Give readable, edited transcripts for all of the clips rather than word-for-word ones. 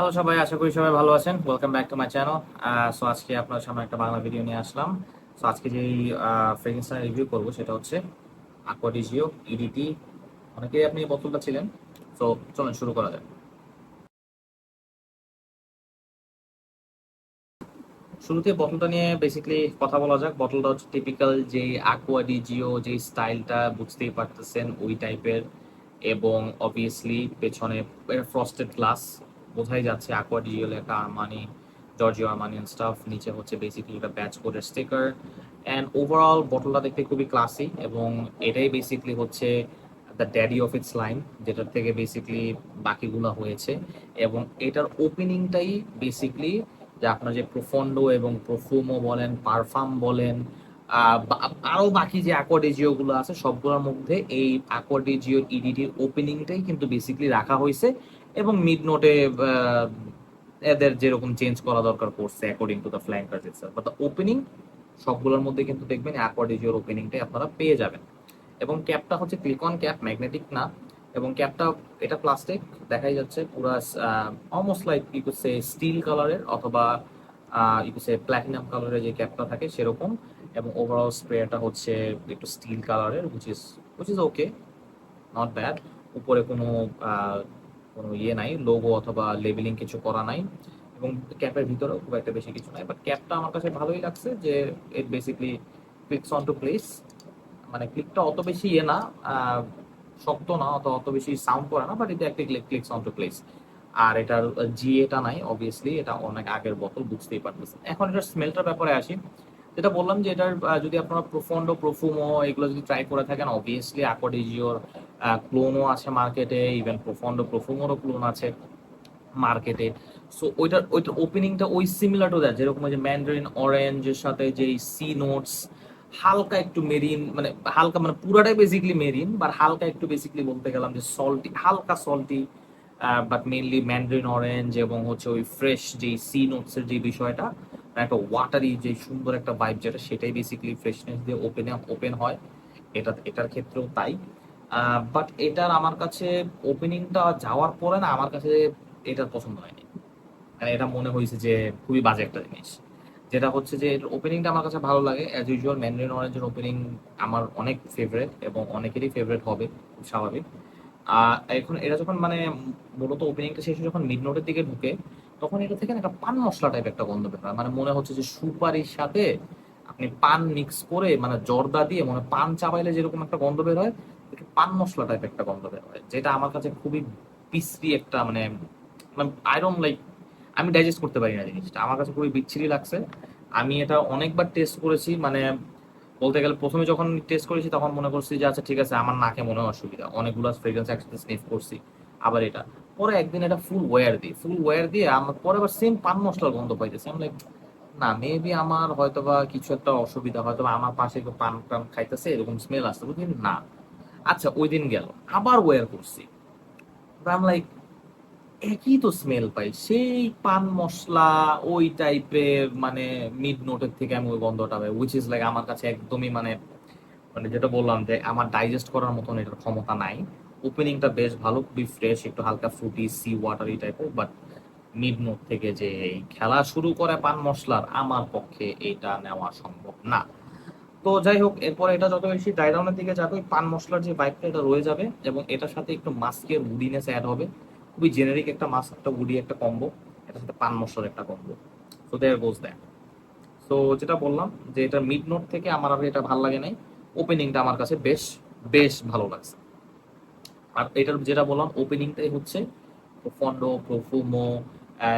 Hello সবাই, আশা করি সবাই ভালো আছেন। Welcome back to my channel. So আজকে আপনার সামনে একটা বাংলা ভিডিও নিয়ে আসলাম। সো আজকে যেই ফ্রেগ্রেন্সটা রিভিউ করবো সেটা হচ্ছে aqua di gio ইডিটি। অনেকেই আপনি এই বোতলটা ছিলেন। সো চলুন শুরু করা যাক। শুরুতে বোতলটা নিয়ে বেসিক্যালি কথা বলা যাক। বোতলটা হচ্ছে টিপিক্যাল যে aqua di gio যে স্টাইলটা বুঝতেই পারতেছেন ওই টাইপের, এবং অবভিয়াসলি পেছনে ফ্রস্টেড গ্লাস, বোঝাই যাচ্ছে aqua di gio লেখা, Armani, Giorgio Armani and stuff. নিচে হচ্ছে বেসিক্যালি একটা ব্যাচ কোডের স্টিকার। অ্যান্ড ওভারঅল বোতলটা দেখতে খুবই ক্লাসি, এবং এটাই বেসিক্যালি হচ্ছে the daddy of its line, যেটার থেকে বেসিক্যালি বাকিগুলো হয়েছে। এবং এটার ওপেনিংটাই বেসিক্যালি যে আপনার যে প্রফন্ডো এবং প্রফুমো বলেন, পারফাম বলেন, আরো বাকি যে অ্যাকোয়াডিজিও গুলো আছে সবগুলোর মধ্যে এই অ্যাকোয়াডিজিওর ইডিটির ওপেনিংটাই কিন্তু বেসিক্যালি রাখা হয়েছে। এবং মিড নোটে এদের যেরকম চেঞ্জ করা দরকার পড়ছে according to the flankers itself, but the opening সবগুলোর মধ্যে কিন্তু দেখবেন অ্যাকোয়াডিজিওর ওপেনিংটাই আপনারা পেয়ে যাবেন। এবং ক্যাপটা হচ্ছে ক্লিকন ক্যাপ, ম্যাগনেটিক না। এবং ক্যাপটা, এটা প্লাস্টিক, দেখাই যাচ্ছে পুরা অলমোস্ট লাইক ইকুসে স্টিল কালারের, অথবা ইকুসে প্ল্যাটিনাম কালারের যে ক্যাপটা থাকে সেরকম। এবং ওভারঅল স্প্রেটা হচ্ছে একটু স্টিল কালারের, which is okay, not bad. উপরে কোনো আহ, কোনো ইয়ে নাই, লোগো অথবা লেবেলিং কিছু করা নাই। এবং ক্যাপের ভিতরেও খুব একটা বেশি কিছু নাই, বাট ক্যাপটা আমার কাছে ভালোই লাগছে যে it basically clicks on to place. মানে ক্লিকটা অত বেশি ইয়ে না, আহ, শক্ত না, অত বেশি সাউন্ড করে না, বাট এটা একটা ক্লিকস অন টু প্লেস। আর এটার জিএটা নাই, অবভিয়াসলি এটা অনেক আগের বোতল, বুঝতেই পারতেছেন। এখন এটার স্মেলটার ব্যাপারে আসি। যেটা বললাম যে এটার যদি আপনারা প্রোফন্ডো, প্রোফুমো এগুলো যদি ট্রাই করে থাকেন, অবভিয়াসলি অ্যাকোডিজিওর ক্লোনও আছে মার্কেটে, ইভেন প্রোফন্ডো প্রোফুমোরও ক্লোন আছে মার্কেটে। সো ওইটার ওপেনিংটা ওই সিমিলার টু দ্যাট, যেরকম ওই যে ম্যান্ডারিন অরেঞ্জের সাথে যে সি নোটস, হালকা একটু মেরিন, মানে হালকা, মানে পুরাটাই বেসিক্যালি মেরিন, বাট হালকা একটু বেসিক্যালি বলতে গেলাম যে সল্টি, হালকা salty, but mainly Mandarin orange, এবং হচ্ছে ওই ফ্রেশ যে সি নোটসের যে বিষয়টা, মানে একটা ওয়াটারি যে সুন্দর একটা ভাইব, যেটা সেটাই বেসিক্যালি ফ্রেশনেস দিয়ে ওপেন হয়। এটার ক্ষেত্রেও তাই। বাট এটার আমার কাছে ওপেনিংটা যাওয়ার পরে না, আমার কাছে এটার পছন্দ হয়নি। মানে এটা মনে হয়েছে যে খুবই বাজে একটা জিনিস। যেটা হচ্ছে যে এটার ওপেনিংটা আমার কাছে ভালো লাগে, অ্যাজ ইউজুয়াল ম্যান্ডারিন অরেঞ্জের ওপেনিং আমার অনেক ফেভারিট, এবং অনেকেরই ফেভারিট হবে, খুব স্বাভাবিক। এখন এটা যখন মানে মূলত ওপেনিংটা শেষে যখন মিড নোটের দিকে ঢুকে, তখন এটা থেকে না একটা পান মশলা টাইপ একটা গন্ধ বের হয়। মানে মনে হচ্ছে যে সুপারির সাথে আপনি পান মিক্স করে, মানে জর্দা দিয়ে মনে হয় পান চাবাইলে যেরকম একটা গন্ধ বের হয়, একটু পান মশলা টাইপ একটা গন্ধ বের হয়, যেটা আমার কাছে খুবই বিশ্রী একটা, মানে আই ডোন্ট লাইক, আমি ডাইজেস্ট করতে পারি না জিনিসটা, আমার কাছে খুবই বিচ্ছিরি লাগছে। আমি এটা অনেকবার টেস্ট করেছি, মানে বলতে গেলে প্রথমে যখন টেস্ট করেছি তখন মনে করছি যে আচ্ছা ঠিক আছে, আমার নাকে মনে হয় অসুবিধা, অনেকগুলো ফ্রেগ্রেন্স একসাথে স্নিফ করছি। আবার এটা পরে একদিন এটা ফুল ওয়্যার দিয়ে আমার পরে আবার সেম পান মশলার গন্ধ পাইতেছি। আমি লাইক, না মেবি আমার হয়তোবা কিছু একটা অসুবিধা, হয়তোবা আমার পাশে কেউ পান টান খাইতেছে, এরকম স্মেল আসছে, বুঝলি না। আচ্ছা ওই দিন গেল, আবার ওয়্যার করছি, আম লাইক একই তো স্মেল পাই, সেই পান মশলা ওই টাইপের, মানে মিড নোটের থেকে আমি ওই গন্ধটা পাই, উইচ ইজ লাইক আমার কাছে একদমই মানে, মানে যেটা বললাম যে আমার ডাইজেস্ট করার মতন এটার ক্ষমতা নাই। ওপেনিংটা বেশ ভালো, খুবই ফ্রেশ, একটু হালকা ফ্রুটি সি ওয়াটারি টাইপের, বাট মিড নোট থেকে যে এই খেলা শুরু করে পান মশলার, আমার পক্ষে এটা নেওয়া সম্ভব না। তো যাই হোক, এরপর এটা যত বেশি ড্রাই ডাউনের দিকে যাবে, ওই পান মশলার যে ভাইবটা এটা রয়ে যাবে, এবং এটার সাথে একটু মাস্কের উডিনেস অ্যাড হবে। খুবই জেনারিক একটা মাস্ক, একটা উডি, একটা কম্বো, এটার সাথে পান মশলার একটা combo. So there goes that. So যেটা বললাম যে এটা মিড নোট থেকে আমার আর এটা ভালো লাগে নাই, ওপেনিংটা আমার কাছে বেশ বেশ ভালো লাগছে। আর এটার যেটা বললাম ওপেনিংটাই হচ্ছে প্রফন্ডো, প্রফুমো,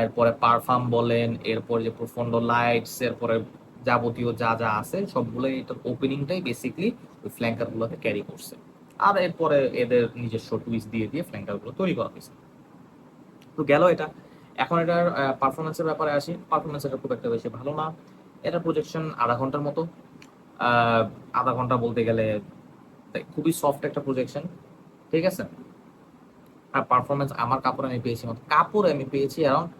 এরপরে পারফাম বলেন, এরপরে যে প্রফন্ডো লাইটস, এরপরে যাবতীয় যা যা আছে সবগুলোই এটার ওপেনিংটাই বেসিকলি ওই ফ্ল্যাঙ্কার গুলোকে ক্যারি করছে। আর এরপরে এদের নিজস্ব টুইস্ট দিয়ে দিয়ে ফ্ল্যাঙ্কার গুলো তৈরি করা হয়েছে। তো গেল এটা। এখন এটার পারফরমেন্সের ব্যাপারে আসি। পারফরমেন্স এটা খুব একটা বেশি ভালো না। এটার প্রজেকশন আধা ঘন্টার মতো। আহ, আধা ঘন্টা বলতে গেলে খুবই সফট একটা প্রজেকশন, ঠিক আছে। আর পারফরমেন্স আমার কাপড়ে আমি পেয়েছি অ্যারাউন্ড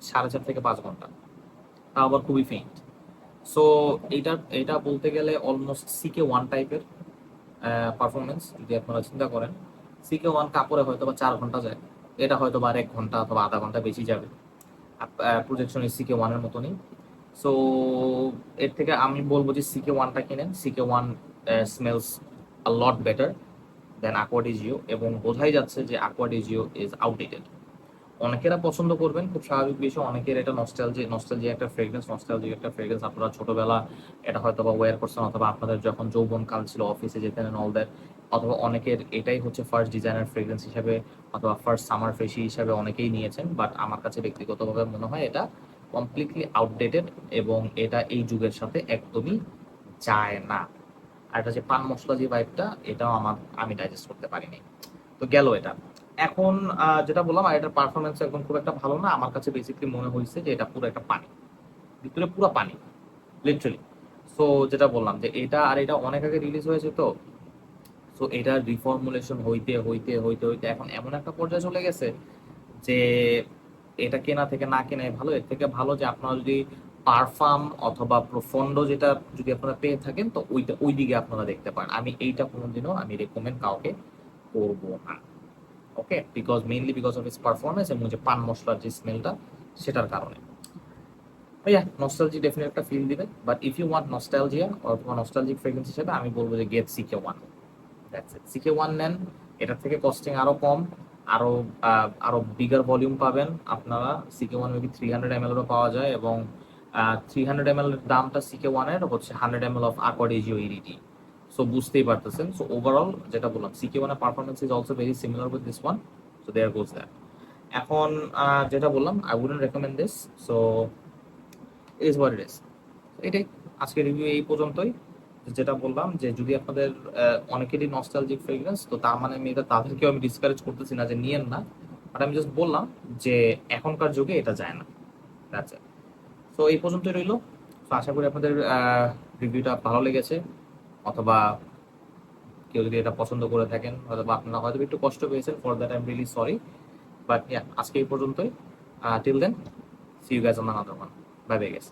4.5 থেকে 5 ঘন্টা, তা আবার খুবই ফেইন্ট। সো এটা বলতে গেলে অলমোস্ট সিকে 1 টাইপের পারফরমেন্স যদি আপনারা চিন্তা করেন। সিকে 1 কাপড়ে হয়তো বা 4 ঘন্টা যায়, এটা হয়তো বা আর 1 ঘন্টা অথবা আধা ঘন্টা বেশি যাবে। প্রজেকশন সিকে ওয়ানের মতনই। সো এর থেকে আমি বলবো যে সিকে ওয়ানটা কিনেন। CK one smells a lot better than Acqua di Gio, এবং বোঝাই যাচ্ছে যে Acqua di Gio is outdated. অনেকেরা পছন্দ করবেন, খুব স্বাভাবিক বিষয়, অনেকের এটা নস্টালজি একটা ফ্রেগ্রেন্স, নস্টালজিক একটা ফ্রেগ্রেন্স। আপনারা ছোটবেলা এটা হয়তো বা ওয়্যার করছেন, অথবা আপনাদের যখন যৌবনকাল ছিল অফিসে যেতেন অল দ্যাট, অথবা অনেকের এটাই হচ্ছে ফার্স্ট ডিজাইনার ফ্রেগ্রেন্স হিসেবে অথবা ফার্স্ট সামার ফ্রেশি হিসাবে অনেকেই নিয়েছেন। বাট আমার কাছে ব্যক্তিগতভাবে মনে হয় এটা কমপ্লিটলি আউটডেটেড, এবং এটা এই যুগের সাথে একদমই যায় না। আর এটা যে পান মশলা যে ভাইবটা, এটাও আমি ডাইজেস্ট করতে পারিনি। তো গেল এটা। এখন যেটা বললাম, আর এটার পারফরমেন্স এখন খুব একটা ভালো না আমার কাছে। বেসিক্যালি মনে হয়েছে যে এটা পুরো একটা পানি, ভিতরে পুরো পানি, লিটারালি। সো যেটা বললাম যে এটা আর এটা অনেক আগে রিলিজ হয়েছে, তো সো এটা রিফর্মুলেশন হইতে হইতে হইতে হইতে এখন এমন একটা পর্যায়ে চলে গেছে যে এটা কেনা থেকে না কেনাই ভালো। এর থেকে ভালো যে আপনারা যদি পারফার্ম অথবা প্রফন্ডো যেটা যদি আপনারা পেয়ে থাকেন, তো ওই দিকে আপনারা দেখতে পারেন। আমি এইটা কোনোদিনও আমি রেকমেন্ড কাউকে করবো না। Okay, because of its performance এবং যে পান মশলার যে স্মেলটা, সেটার কারণে। ভাইয়া নস্টালজি ডেফিনেট একটা ফিল দিবে, but if you want nostalgia অথবা নস্টালজিক ফ্রেগ্রেন্স হিসেবে আমি বলবো যে get CK one. That's it, CK one নেন। এটার থেকে কস্টিং আরো কম, আরো আরো বিগার ভলিউম পাবেন আপনারা। সিকে ওয়ান মেবি 300 ml এরও পাওয়া যায়, এবং 300 ml এর দামটা সিকে ওয়ানের হচ্ছে 100 ml অফ আকোয়াডিজিও ইরিডি। সো বুঝতেই পারতেছেন। সো ওভারঅল যেটা বললাম, সিকে ওয়ানের performance is also very similar with this one. So there goes that. এখন যেটা বললাম, I wouldn't recommend this. So is what it is. এটাই, আজকের রিভিউ এই পর্যন্তই। যেটা বললাম যে যদি আপনাদের অনেকেরই নস্টালজিক ফ্রেগ্রেন্স, তো তার মানে আমি এটা তাদেরকেও আমি ডিসকারেজ করতেছি না যে নিয়েন না, বাট আমি জাস্ট বললাম যে এখনকার যুগে এটা যায় না। That's it. সো এই পর্যন্তই রইলো। তো আশা করি আপনাদের রিভিউটা ভালো লেগেছে, অথবা কেউ যদি এটা পছন্দ করে থাকেন, অথবা আপনারা হয়তো একটু কষ্ট পেয়েছেন, for that I am really sorry. But আজকে এই পর্যন্তই। Till then, see you guys on another one. Bye bye guys.